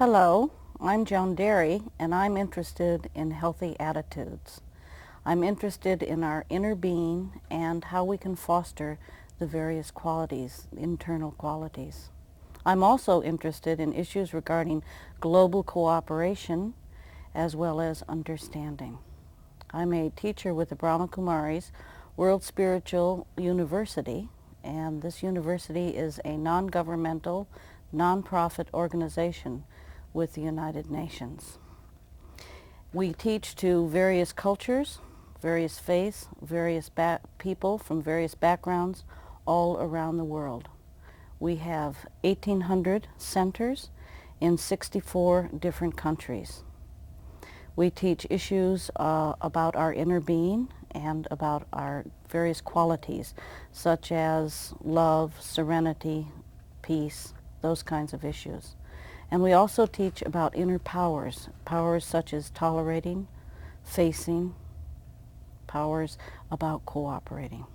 Hello, I'm Joan Derry, and I'm interested in healthy attitudes. I'm interested in our inner being and how we can foster the various qualities, internal qualities. I'm also interested in issues regarding global cooperation as well as understanding. I'm a teacher with the Brahma Kumaris World Spiritual University, and this university is a non-governmental, non-profit organization with the United Nations. We teach to various cultures, various faiths, various people from various backgrounds all around the world. We have 1,800 centers in 64 different countries. We teach issues about our inner being and about our various qualities, such as love, serenity, peace, those kinds of issues. And we also teach about inner powers, powers such as tolerating, facing, powers about cooperating.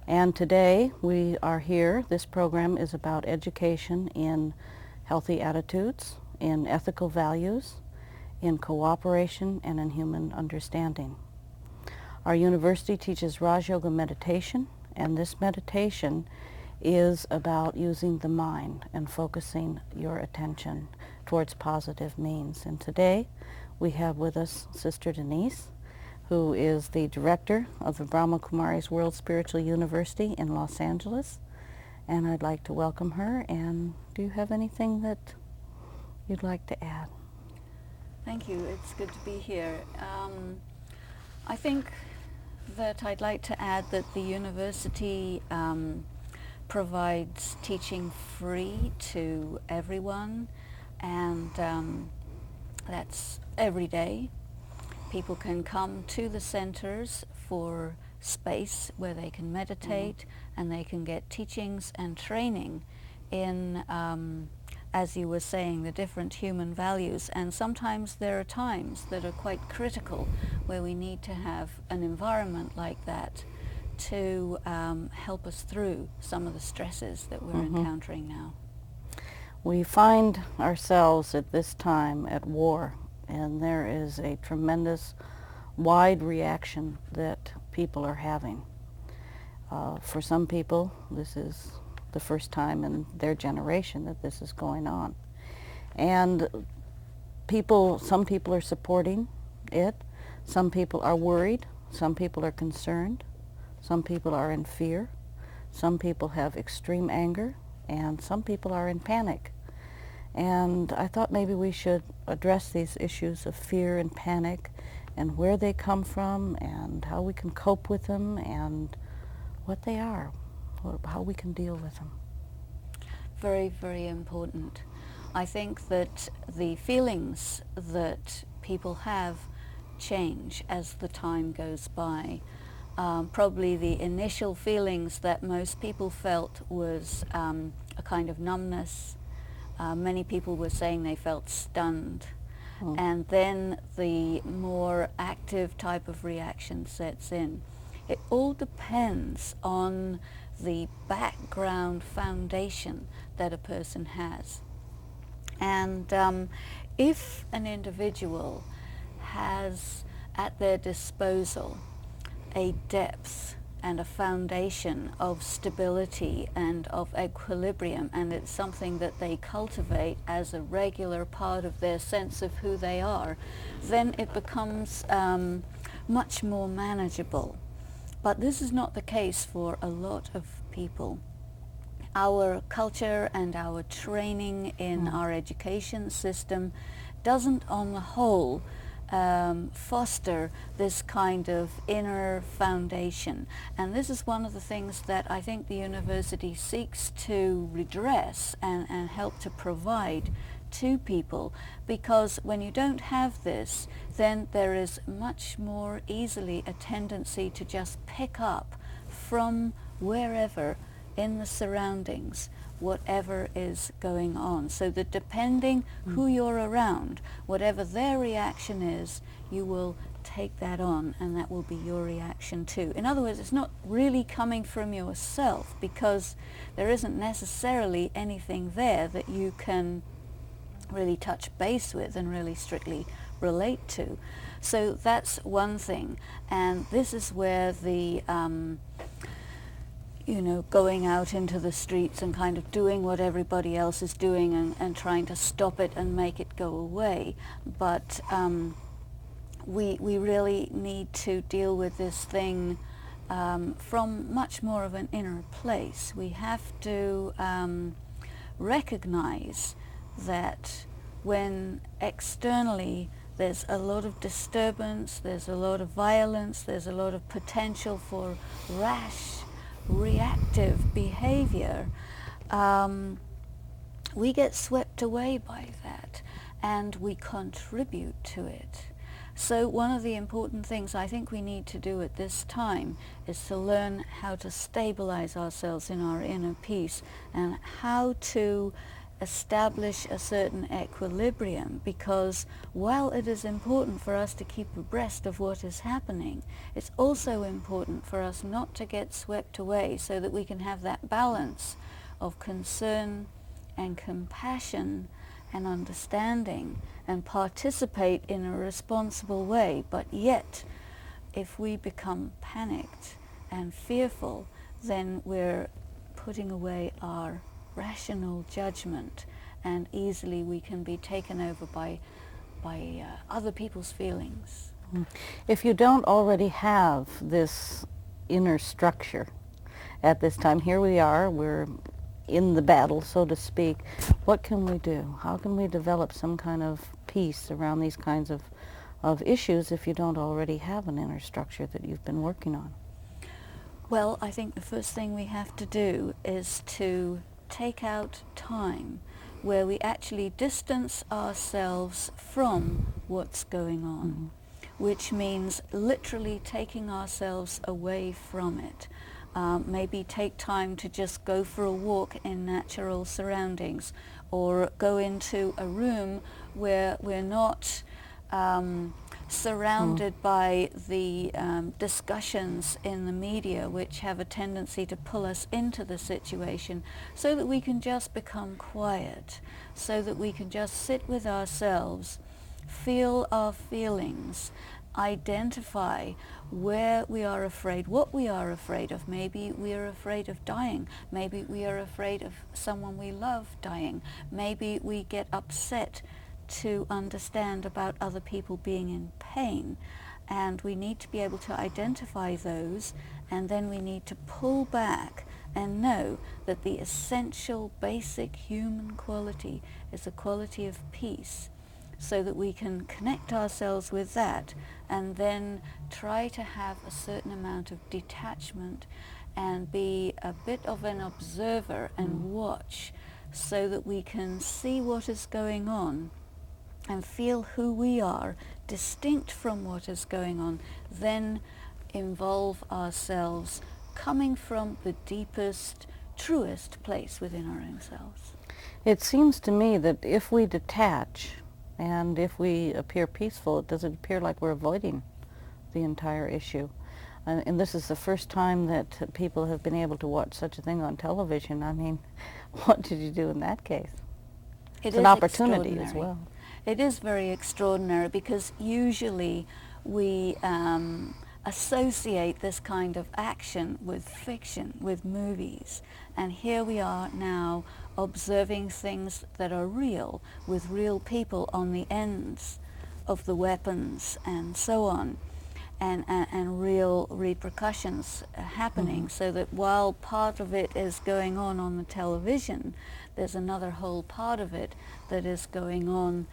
And today we are here. This program is about education in healthy attitudes, in ethical values, in cooperation, and in human understanding. Our university teaches RAJYOGA meditation, and this meditation is about using the mind and focusing your attention towards positive means. And today we have with us Sister Denise, who is the director of the Brahma Kumaris World Spiritual University in Los Angeles. And I'd like to welcome her. And do you have anything that you'd like to add? Thank you. It's good to be here. I think that I'd like to add that the university provides teaching free to everyone, and that's every day. People can come to the centers for space where they can meditate, and they can get teachings and training in as you were saying, the different human values. And sometimes there are times that are quite critical where we need to have an environment like that to help us through some of the stresses that we're encountering now. We find ourselves at this time at war, and there is a tremendous wide reaction that people are having. For some people, this is the first time in their generation that this is going on. And some people are supporting it, some people are worried, some people are concerned, some people are in fear, some people have extreme anger, and some people are in panic. And I thought maybe we should address these issues of fear and panic and where they come from and how we can cope with them and what they are, how we can deal with them. Very, very important. I think that the feelings that people have change as the time goes by. Probably the initial feelings that most people felt was a kind of numbness. Many people were saying they felt stunned. And then the more active type of reaction sets in. It all depends on the background foundation that a person has. And if an individual has at their disposal a depth and a foundation of stability and of equilibrium, and it's something that they cultivate as a regular part of their sense of who they are, then it becomes much more manageable. But this is not the case for a lot of people. Our culture and our training in our education system doesn't on the whole foster this kind of inner foundation. And this is one of the things that I think the university seeks to redress and help to provide to people, because when you don't have this, then there is much more easily a tendency to just pick up from wherever in the surroundings whatever is going on, so that depending who you're around, whatever their reaction is, you will take that on, and that will be your reaction too. In other words, it's not really coming from yourself, because there isn't necessarily anything there that you can really touch base with and really strictly relate to. So that's one thing, and this is where the going out into the streets and kind of doing what everybody else is doing and trying to stop it and make it go away. But we really need to deal with this thing from much more of an inner place. We have to recognize that when externally there's a lot of disturbance, there's a lot of violence, there's a lot of potential for rash, reactive behavior, we get swept away by that and we contribute to it. So one of the important things I think we need to do at this time is to learn how to stabilize ourselves in our inner peace and how to establish a certain equilibrium, because while it is important for us to keep abreast of what is happening, it's also important for us not to get swept away, so that we can have that balance of concern and compassion and understanding and participate in a responsible way. But yet, if we become panicked and fearful, then we're putting away our rational judgment, and easily we can be taken over by other people's feelings. If you don't already have this inner structure at this time, here we are, we're in the battle, so to speak, what can we do? How can we develop some kind of peace around these kinds of issues if you don't already have an inner structure that you've been working on? Well, I think the first thing we have to do is to take out time where we actually distance ourselves from what's going on, which means literally taking ourselves away from it. Maybe take time to just go for a walk in natural surroundings, or go into a room where we're not surrounded by the discussions in the media, which have a tendency to pull us into the situation, so that we can just become quiet, so that we can just sit with ourselves, feel our feelings, identify where we are afraid, what we are afraid of. Maybe we are afraid of dying. Maybe we are afraid of someone we love dying. Maybe we get upset to understand about other people being in pain. And we need to be able to identify those, and then we need to pull back and know that the essential, basic human quality is a quality of peace, so that we can connect ourselves with that and then try to have a certain amount of detachment and be a bit of an observer and watch, so that we can see what is going on and feel who we are distinct from what is going on, then involve ourselves coming from the deepest, truest place within our own selves. It seems to me that if we detach and if we appear peaceful, it doesn't appear like we're avoiding the entire issue. And this is the first time that people have been able to watch such a thing on television. I mean, what did you do in that case? It's an opportunity as well. It is very extraordinary, because usually we associate this kind of action with fiction, with movies. And here we are now observing things that are real, with real people on the ends of the weapons and so on, and real repercussions happening. So that while part of it is going on the television, there's another whole part of it that is going on,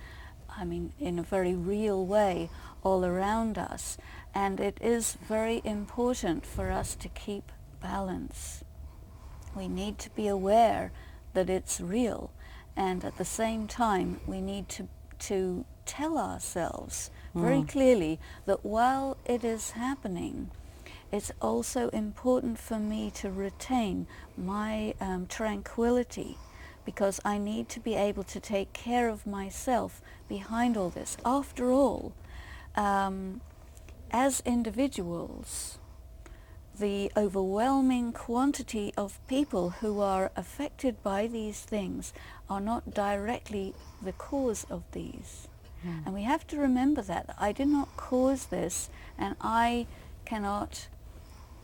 I mean, in a very real way all around us. And it is very important for us to keep balance. We need to be aware that it's real, and at the same time we need to tell ourselves very clearly that while it is happening, it's also important for me to retain my tranquility, because I need to be able to take care of myself behind all this. After all, as individuals, the overwhelming quantity of people who are affected by these things are not directly the cause of these. And we have to remember that I did not cause this, and I cannot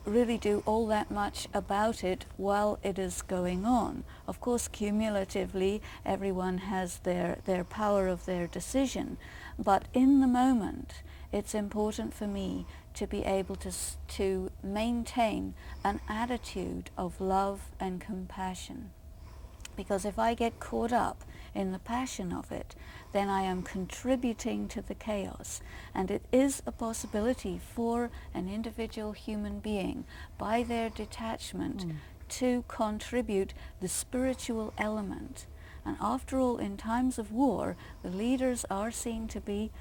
really do all that much about it while it is going on. Of course, cumulatively, everyone has their power of their decision, but in the moment, it's important for me to be able to maintain an attitude of love and compassion. Because if I get caught up in the passion of it, then I am contributing to the chaos. And it is a possibility for an individual human being, by their detachment, to contribute the spiritual element. And after all, in times of war, the leaders are seen to be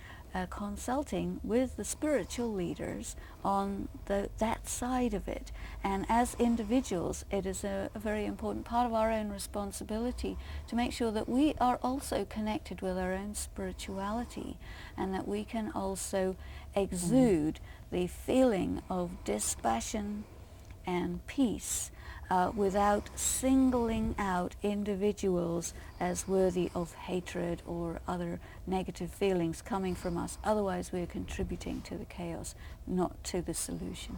consulting with the spiritual leaders on that side of it. And as individuals, it is a very important part of our own responsibility to make sure that we are also connected with our own spirituality, and that we can also exude the feeling of dispassion and peace without singling out individuals as worthy of hatred or other negative feelings coming from us. Otherwise, we are contributing to the chaos, not to the solution.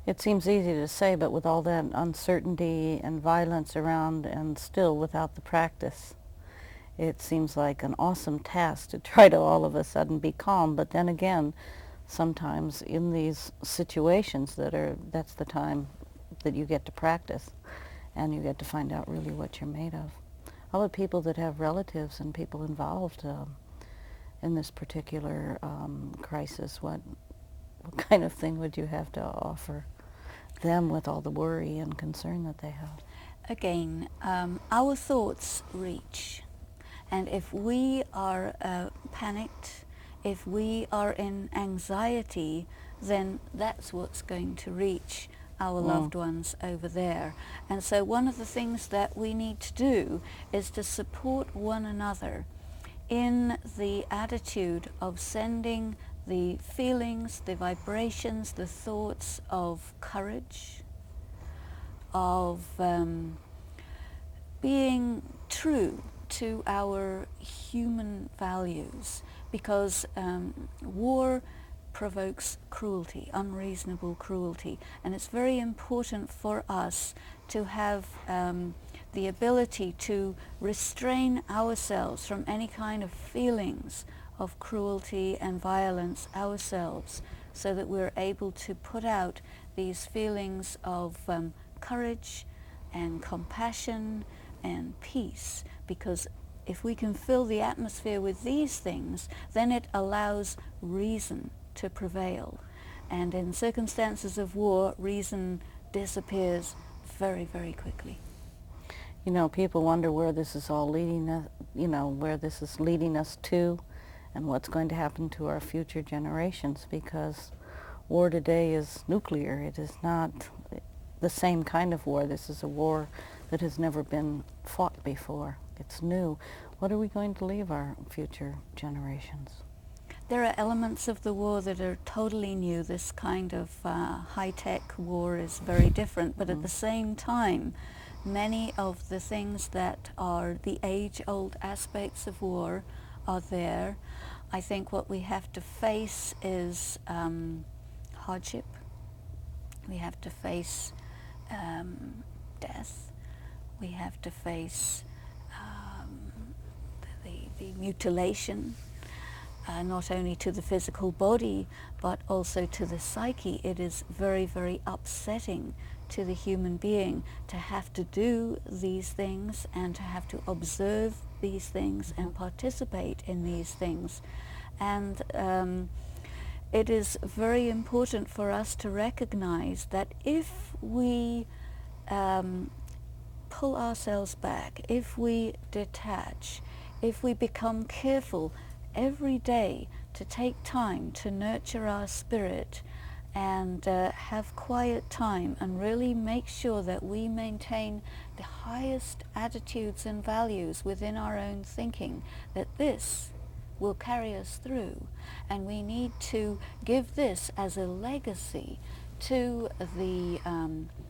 It seems easy to say, but with all that uncertainty and violence around, and still without the practice, it seems like an awesome task to try to all of a sudden be calm. But then again, sometimes in these situations that's the time that you get to practice, and you get to find out really what you're made of. How about people that have relatives and people involved in this particular crisis? What kind of thing would you have to offer them with all the worry and concern that they have? Again, our thoughts reach. And if we are panicked, if we are in anxiety, then that's what's going to reach our loved ones over there. And so one of the things that we need to do is to support one another in the attitude of sending the feelings, the vibrations, the thoughts of courage, of being true to our human values, because war provokes cruelty, unreasonable cruelty, and it's very important for us to have the ability to restrain ourselves from any kind of feelings of cruelty and violence ourselves, so that we're able to put out these feelings of courage and compassion and peace. Because if we can fill the atmosphere with these things, then it allows reason to prevail. And in circumstances of war, reason disappears very, very quickly. You know, people wonder where this is all leading us, where this is leading us to, and what's going to happen to our future generations, because war today is nuclear. It is not the same kind of war. This is a war that has never been fought before. It's new. What are we going to leave our future generations? There are elements of the war that are totally new. This kind of high-tech war is very different, but at the same time, many of the things that are the age-old aspects of war are there. I think what we have to face is hardship. We have to face death. We have to face the mutilation, not only to the physical body, but also to the psyche. It is very, very upsetting to the human being to have to do these things and to have to observe these things and participate in these things. And it is very important for us to recognize that if we pull ourselves back, if we detach, if we become careful every day to take time to nurture our spirit and have quiet time and really make sure that we maintain the highest attitudes and values within our own thinking, that this will carry us through. And we need to give this as a legacy to the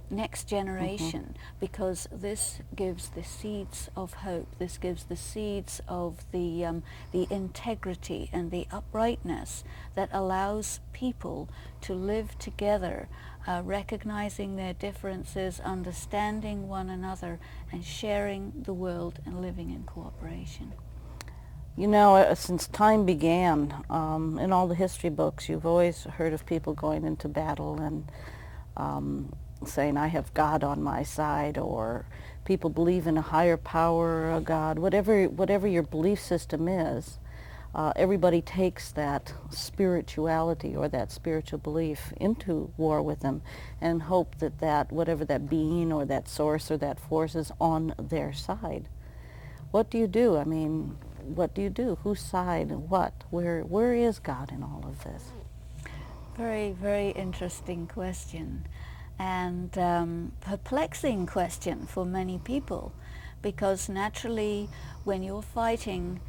next generation, because this gives the seeds of hope, this gives the seeds of the integrity and the uprightness that allows people to live together, recognizing their differences, understanding one another, and sharing the world and living in cooperation. You know, since time began, in all the history books, you've always heard of people going into battle and saying, I have God on my side, or people believe in a higher power, a God, whatever your belief system is. Everybody takes that spirituality or that spiritual belief into war with them and hope that whatever that being or that source or that force is on their side. What do you do? I mean, what do you do? Whose side? What? Where is God in all of this? Very, very interesting question, and perplexing question for many people, because naturally when you're fighting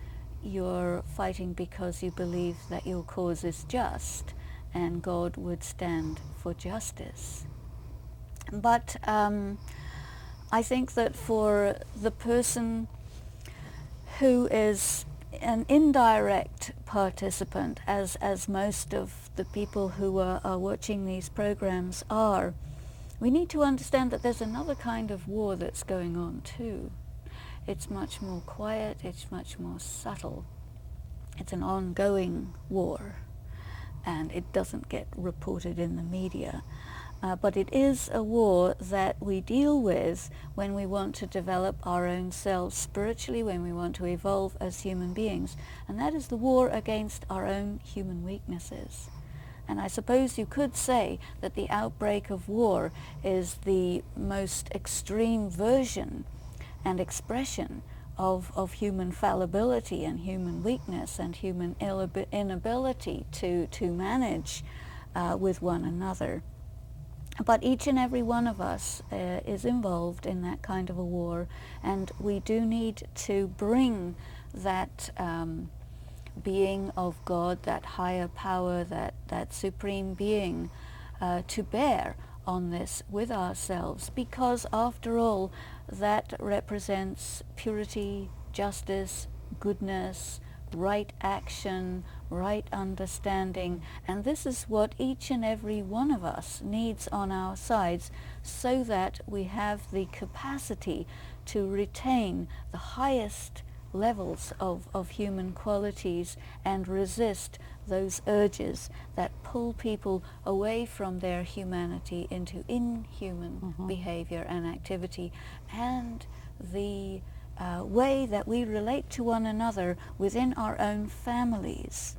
because you believe that your cause is just and God would stand for justice. But I think that for the person who is an indirect participant, as most of the people who are watching these programs are, we need to understand that there's another kind of war that's going on too. It's much more quiet, it's much more subtle. It's an ongoing war, and it doesn't get reported in the media. But it is a war that we deal with when we want to develop our own selves spiritually, when we want to evolve as human beings. And that is the war against our own human weaknesses. And I suppose you could say that the outbreak of war is the most extreme version and expression of human fallibility and human weakness and human inability to manage with one another. But each and every one of us is involved in that kind of a war, and we do need to bring that being of God, that higher power, that supreme being to bear on this with ourselves, because after all that represents purity, justice, goodness, right action, right understanding, and this is what each and every one of us needs on our sides, so that we have the capacity to retain the highest levels of human qualities and resist those urges that pull people away from their humanity into inhuman behavior and activity, and the way that we relate to one another within our own families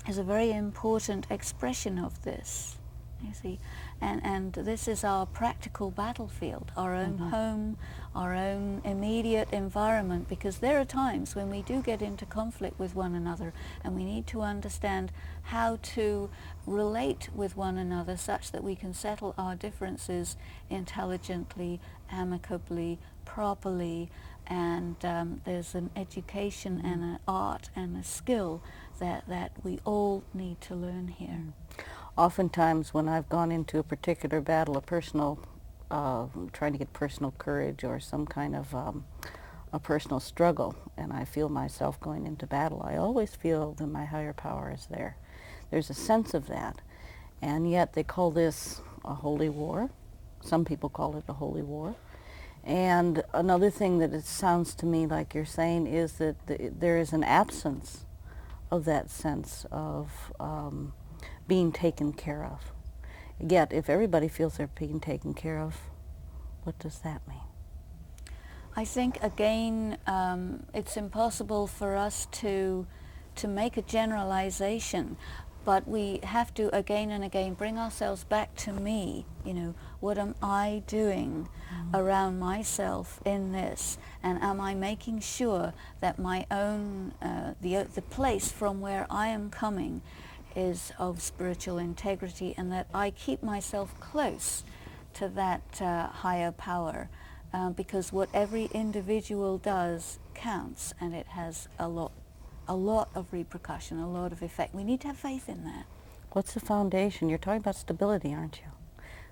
is a very important expression of this, you see. And this is our practical battlefield, our own home, our own immediate environment, because there are times when we do get into conflict with one another, and we need to understand how to relate with one another such that we can settle our differences intelligently, amicably, properly, and there's an education and an art and a skill that we all need to learn here. Oftentimes when I've gone into a particular battle, a personal, trying to get personal courage or some kind of a personal struggle, and I feel myself going into battle, I always feel that my higher power is there. There's a sense of that, and yet they call this a holy war. Some people call it a holy war. And another thing that it sounds to me like you're saying is that there is an absence of that sense of being taken care of. Yet, if everybody feels they're being taken care of, what does that mean? I think, again, it's impossible for us to make a generalization, but we have to again and again bring ourselves back to me. You know, what am I doing around myself in this? And am I making sure that my own, the place from where I am coming is of spiritual integrity, and that I keep myself close to that higher power, because what every individual does counts, and it has a lot of repercussion, a lot of effect. We need to have faith in that. What's the foundation? You're talking about stability, aren't you?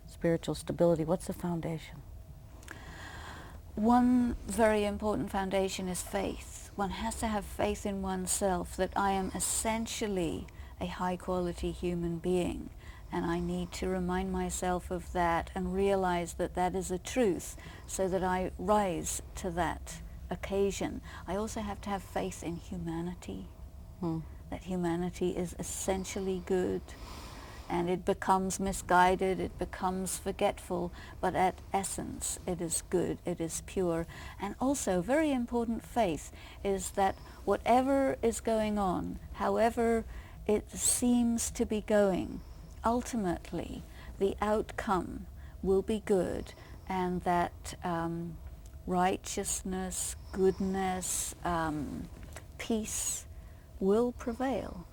Spiritual stability. What's the foundation? One very important foundation is faith. One has to have faith in oneself that I am essentially a high-quality human being, and I need to remind myself of that and realize that that is a truth so that I rise to that occasion. I also have to have faith in humanity, that humanity is essentially good, and it becomes misguided, it becomes forgetful, but at essence it is good, it is pure. And also, very important faith is that whatever is going on, however it seems to be going, ultimately the outcome will be good, and that righteousness, goodness, peace will prevail.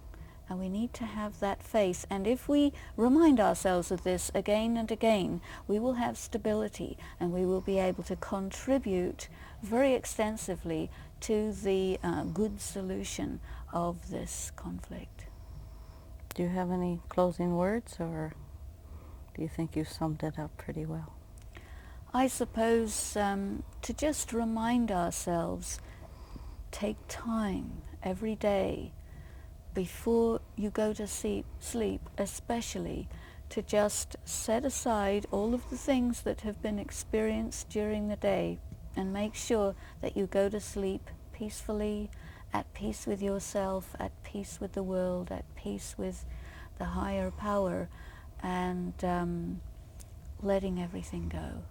And we need to have that faith. And if we remind ourselves of this again and again, we will have stability, and we will be able to contribute very extensively to the good solution of this conflict. Do you have any closing words, or do you think you summed it up pretty well? I suppose to just remind ourselves, take time every day before you go to sleep, especially, to just set aside all of the things that have been experienced during the day and make sure that you go to sleep peacefully, at peace with yourself, at peace with the world, at peace with the higher power, and letting everything go.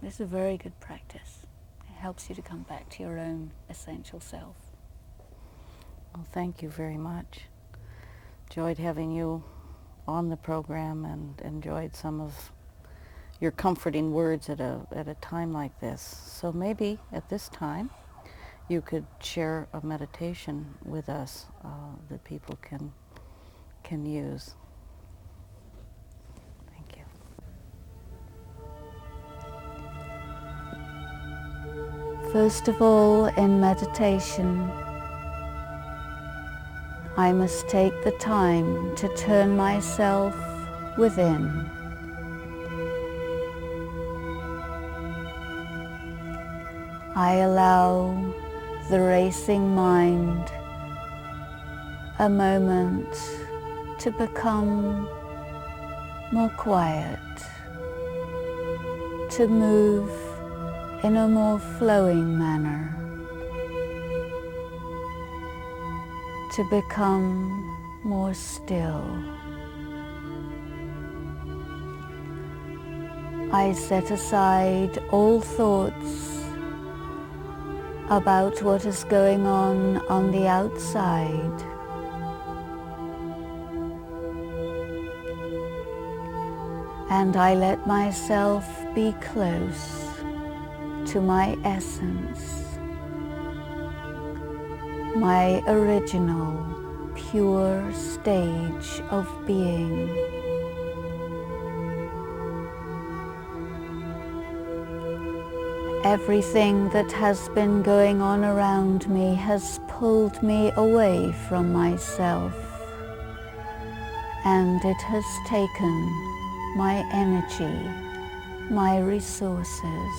This is a very good practice. It helps you to come back to your own essential self. Well, thank you very much. Enjoyed having you on the program, and enjoyed some of your comforting words at a time like this. So maybe at this time you could share a meditation with us that people can use. Thank you. First of all, in meditation, I must take the time to turn myself within. I allow the racing mind a moment to become more quiet, to move in a more flowing manner, to become more still. I set aside all thoughts about what is going on the outside. And I let myself be close to my essence, my original, pure stage of being. Everything that has been going on around me has pulled me away from myself, and it has taken my energy, my resources.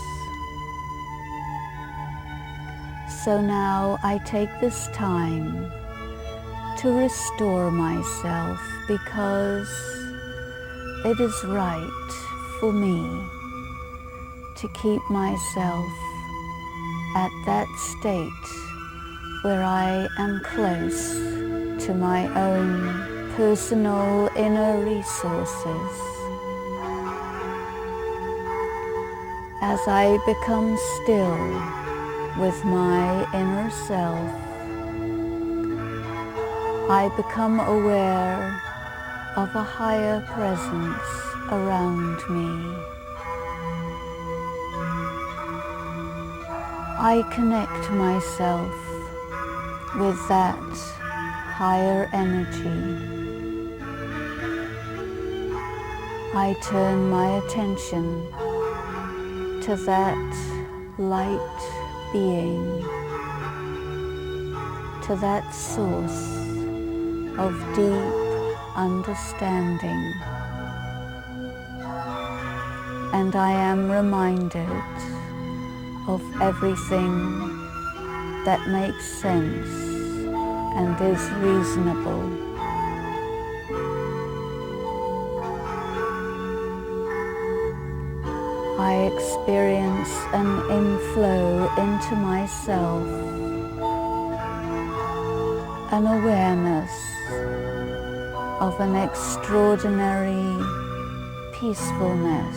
So now I take this time to restore myself, because it is right for me to keep myself at that state where I am close to my own personal inner resources. As I become still with my inner self, I become aware of a higher presence around me. I connect myself with that higher energy. I turn my attention to that light being, to that source of deep, understanding. And I am reminded of everything that makes sense and is reasonable. I experience an inflow into myself, an awareness of an extraordinary peacefulness,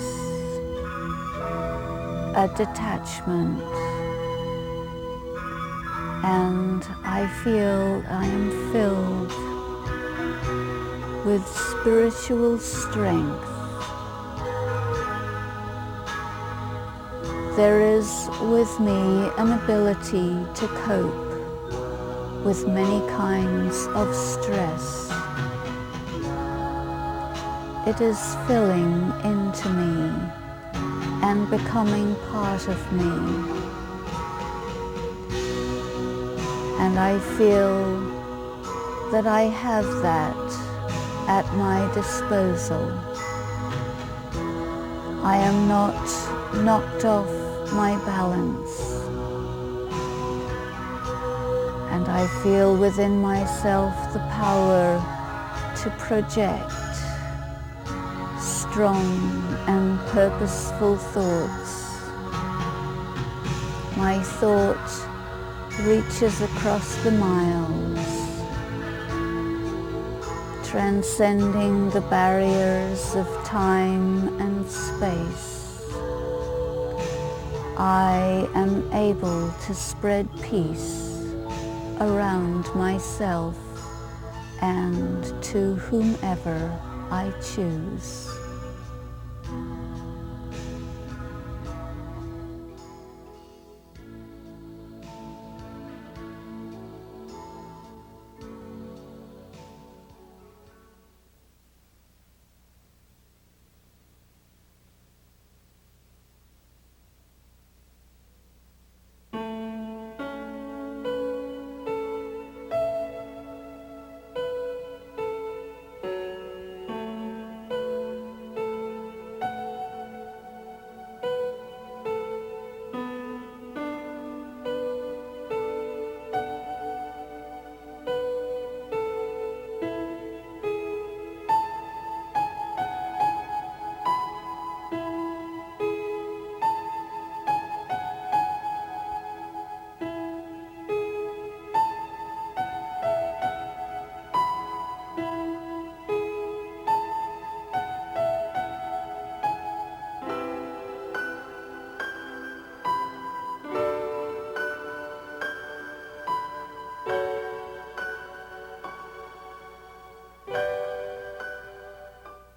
a detachment, and I feel I am filled with spiritual strength. There is with me an ability to cope with many kinds of stress. It is filling into me and becoming part of me. And I feel that I have that at my disposal. I am not knocked off my balance. And I feel within myself the power to project strong and purposeful thoughts. My thought reaches across the miles, transcending the barriers of time and space. I am able to spread peace around myself and to whomever I choose.